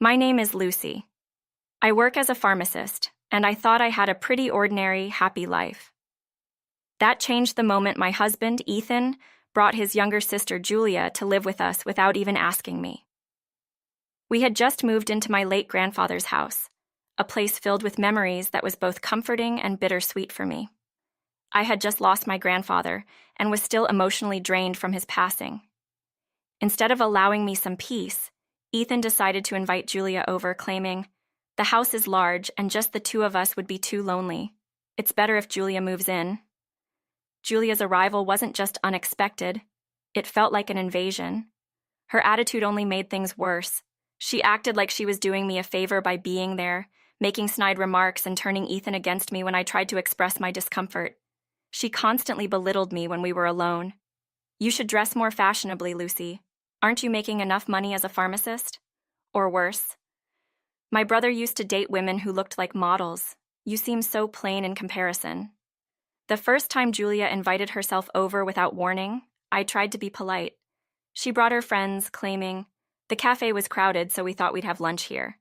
My name is Lucy. I work as a pharmacist, and I thought I had a pretty ordinary, happy life. That changed the moment my husband, Ethan, brought his younger sister, Julia, to live with us without even asking me. We had just moved into my late grandfather's house, a place filled with memories that was both comforting and bittersweet for me. I had just lost my grandfather and was still emotionally drained from his passing. Instead of allowing me some peace, Ethan decided to invite Julia over, claiming, "The house is large and just the two of us would be too lonely. It's better if Julia moves in." Julia's arrival wasn't just unexpected, it felt like an invasion. Her attitude only made things worse. She acted like she was doing me a favor by being there, making snide remarks and turning Ethan against me when I tried to express my discomfort. She constantly belittled me when we were alone. "You should dress more fashionably, Lucy. Aren't you making enough money as a pharmacist?" Or worse, "My brother used to date women who looked like models. You seem so plain in comparison." The first time Julia invited herself over without warning, I tried to be polite. She brought her friends, claiming, "The cafe was crowded, so we thought we'd have lunch here."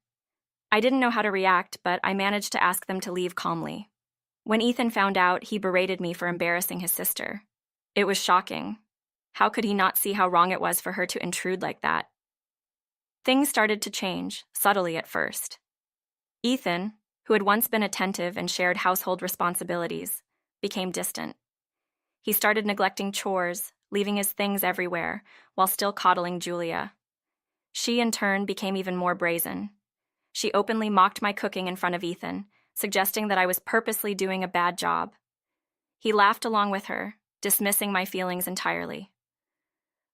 I didn't know how to react, but I managed to ask them to leave calmly. When Ethan found out, he berated me for embarrassing his sister. It was shocking. How could he not see how wrong it was for her to intrude like that? Things started to change, subtly at first. Ethan, who had once been attentive and shared household responsibilities, became distant. He started neglecting chores, leaving his things everywhere, while still coddling Julia. She, in turn, became even more brazen. She openly mocked my cooking in front of Ethan, suggesting that I was purposely doing a bad job. He laughed along with her, dismissing my feelings entirely.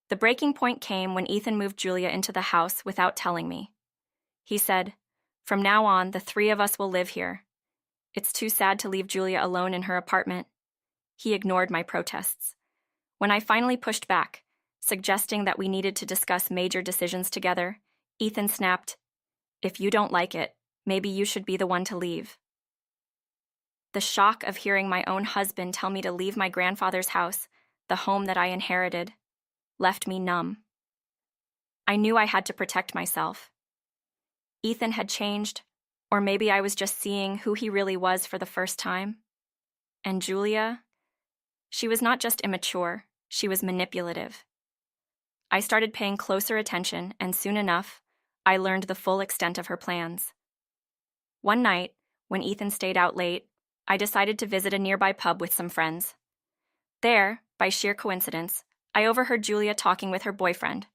The breaking point came when Ethan moved Julia into the house without telling me. He said, "From now on, the three of us will live here. It's too sad to leave Julia alone in her apartment." He ignored my protests. When I finally pushed back, suggesting that we needed to discuss major decisions together, Ethan snapped, "If you don't like it, maybe you should be the one to leave." The shock of hearing my own husband tell me to leave my grandfather's house, the home that I inherited, left me numb. I knew I had to protect myself. Ethan had changed, or maybe I was just seeing who he really was for the first time. And Julia, she was not just immature, she was manipulative. I started paying closer attention, and soon enough, I learned the full extent of her plans. One night, when Ethan stayed out late, I decided to visit a nearby pub with some friends. There, by sheer coincidence, I overheard Julia talking with her boyfriend.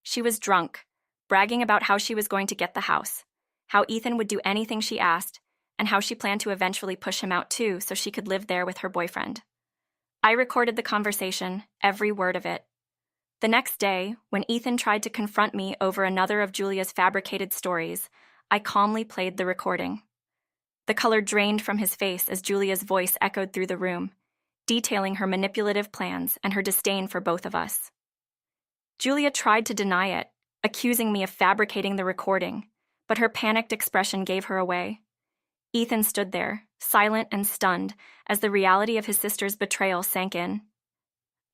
She was drunk, bragging about how she was going to get the house, how Ethan would do anything she asked, and how she planned to eventually push him out too so she could live there with her boyfriend. I recorded the conversation, every word of it. The next day, when Ethan tried to confront me over another of Julia's fabricated stories, I calmly played the recording. The color drained from his face as Julia's voice echoed through the room, detailing her manipulative plans and her disdain for both of us. Julia tried to deny it, accusing me of fabricating the recording, but her panicked expression gave her away. Ethan stood there, silent and stunned, as the reality of his sister's betrayal sank in.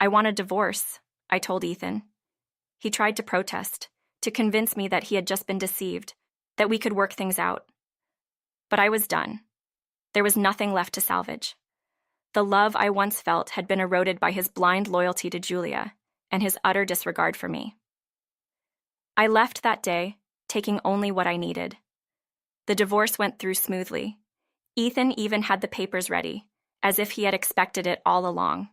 "I want a divorce," I told Ethan. He tried to protest, to convince me that he had just been deceived, that we could work things out. But I was done. There was nothing left to salvage. The love I once felt had been eroded by his blind loyalty to Julia and his utter disregard for me. I left that day, taking only what I needed. The divorce went through smoothly. Ethan even had the papers ready, as if he had expected it all along.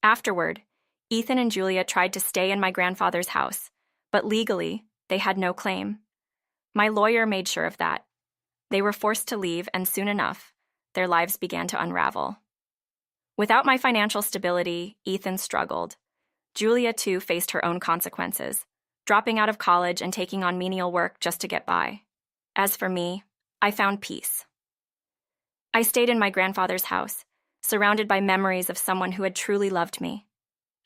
Afterward, Ethan and Julia tried to stay in my grandfather's house, but legally, they had no claim. My lawyer made sure of that. They were forced to leave, and soon enough, their lives began to unravel. Without my financial stability, Ethan struggled. Julia, too, faced her own consequences, dropping out of college and taking on menial work just to get by. As for me, I found peace. I stayed in my grandfather's house, surrounded by memories of someone who had truly loved me.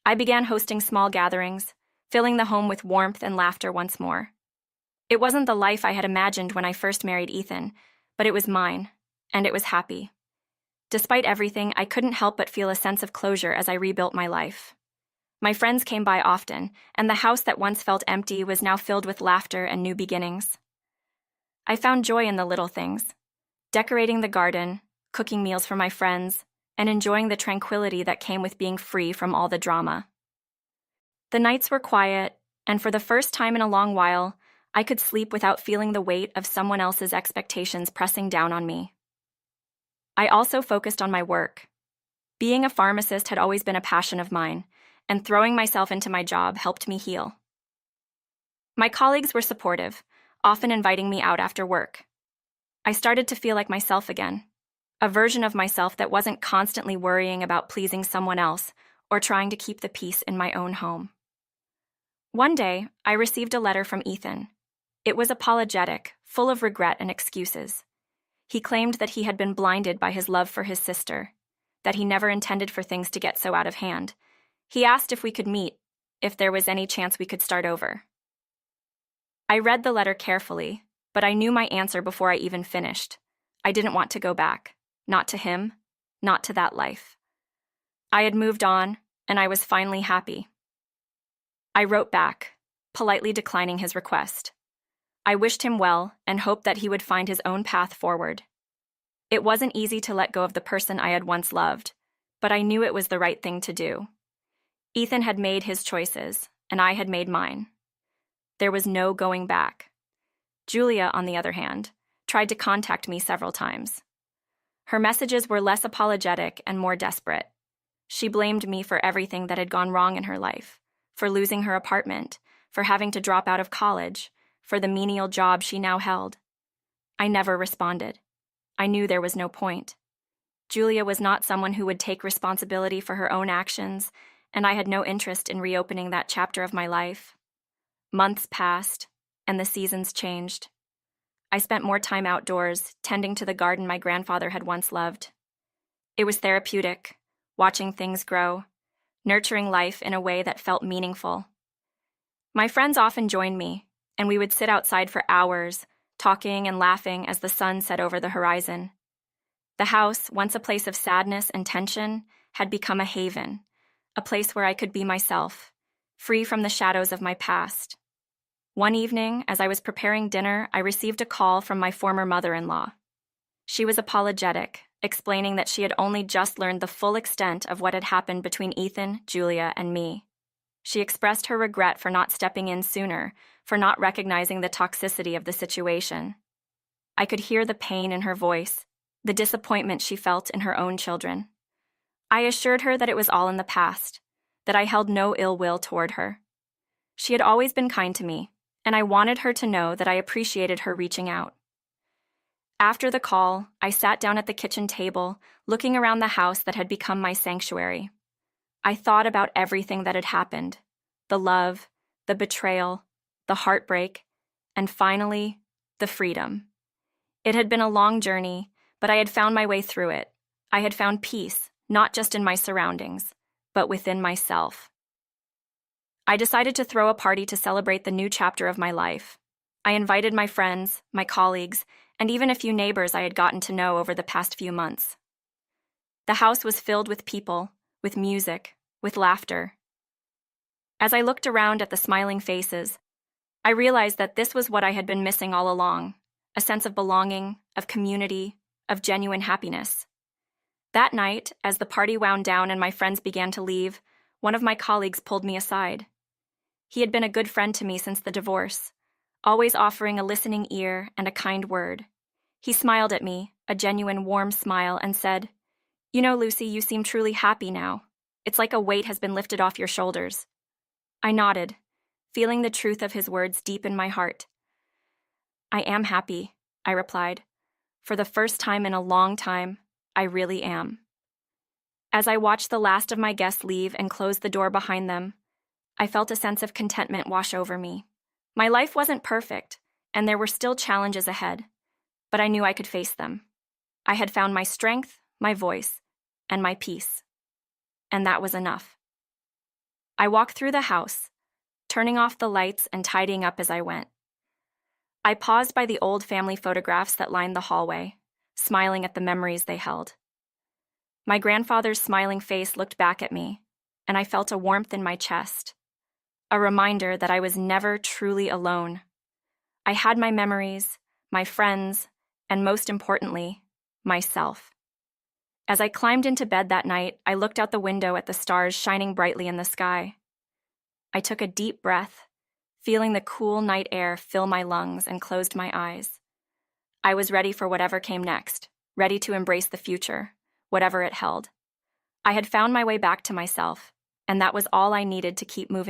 I began hosting small gatherings, filling the home with warmth and laughter once more. It wasn't the life I had imagined when I first married Ethan, but it was mine, and it was happy. Despite everything, I couldn't help but feel a sense of closure as I rebuilt my life. My friends came by often, and the house that once felt empty was now filled with laughter and new beginnings. I found joy in the little things, decorating the garden, cooking meals for my friends, and enjoying the tranquility that came with being free from all the drama. The nights were quiet, and for the first time in a long while, I could sleep without feeling the weight of someone else's expectations pressing down on me. I also focused on my work. Being a pharmacist had always been a passion of mine, and throwing myself into my job helped me heal. My colleagues were supportive, often inviting me out after work. I started to feel like myself again, a version of myself that wasn't constantly worrying about pleasing someone else or trying to keep the peace in my own home. One day, I received a letter from Ethan. It was apologetic, full of regret and excuses. He claimed that he had been blinded by his love for his sister, that he never intended for things to get so out of hand. He asked if we could meet, if there was any chance we could start over. I read the letter carefully, but I knew my answer before I even finished. I didn't want to go back. Not to him, not to that life. I had moved on, and I was finally happy. I wrote back, politely declining his request. I wished him well and hoped that he would find his own path forward. It wasn't easy to let go of the person I had once loved, but I knew it was the right thing to do. Ethan had made his choices, and I had made mine. There was no going back. Julia, on the other hand, tried to contact me several times. Her messages were less apologetic and more desperate. She blamed me for everything that had gone wrong in her life, for losing her apartment, for having to drop out of college, for the menial job she now held. I never responded. I knew there was no point. Julia was not someone who would take responsibility for her own actions, and I had no interest in reopening that chapter of my life. Months passed, and the seasons changed. I spent more time outdoors, tending to the garden my grandfather had once loved. It was therapeutic, watching things grow, nurturing life in a way that felt meaningful. My friends often joined me, and we would sit outside for hours, talking and laughing as the sun set over the horizon. The house, once a place of sadness and tension, had become a haven, a place where I could be myself, free from the shadows of my past. One evening, as I was preparing dinner, I received a call from my former mother-in-law. She was apologetic, explaining that she had only just learned the full extent of what had happened between Ethan, Julia, and me. She expressed her regret for not stepping in sooner, for not recognizing the toxicity of the situation. I could hear the pain in her voice, the disappointment she felt in her own children. I assured her that it was all in the past, that I held no ill will toward her. She had always been kind to me, and I wanted her to know that I appreciated her reaching out. After the call, I sat down at the kitchen table, looking around the house that had become my sanctuary. I thought about everything that had happened, the love, the betrayal, the heartbreak, and finally, the freedom. It had been a long journey, but I had found my way through it. I had found peace, not just in my surroundings, but within myself. I decided to throw a party to celebrate the new chapter of my life. I invited my friends, my colleagues, and even a few neighbors I had gotten to know over the past few months. The house was filled with people, with music, with laughter. As I looked around at the smiling faces, I realized that this was what I had been missing all along, a sense of belonging, of community, of genuine happiness. That night, as the party wound down and my friends began to leave, one of my colleagues pulled me aside. He had been a good friend to me since the divorce, always offering a listening ear and a kind word. He smiled at me, a genuine warm smile, and said, "You know, Lucy, you seem truly happy now. It's like a weight has been lifted off your shoulders." I nodded, feeling the truth of his words deep in my heart. "I am happy," I replied. "For the first time in a long time, I really am." As I watched the last of my guests leave and close the door behind them, I felt a sense of contentment wash over me. My life wasn't perfect, and there were still challenges ahead, but I knew I could face them. I had found my strength, my voice, and my peace. And that was enough. I walked through the house, turning off the lights and tidying up as I went. I paused by the old family photographs that lined the hallway, smiling at the memories they held. My grandfather's smiling face looked back at me, and I felt a warmth in my chest, a reminder that I was never truly alone. I had my memories, my friends, and most importantly, myself. As I climbed into bed that night, I looked out the window at the stars shining brightly in the sky. I took a deep breath, feeling the cool night air fill my lungs, and closed my eyes. I was ready for whatever came next, ready to embrace the future, whatever it held. I had found my way back to myself, and that was all I needed to keep moving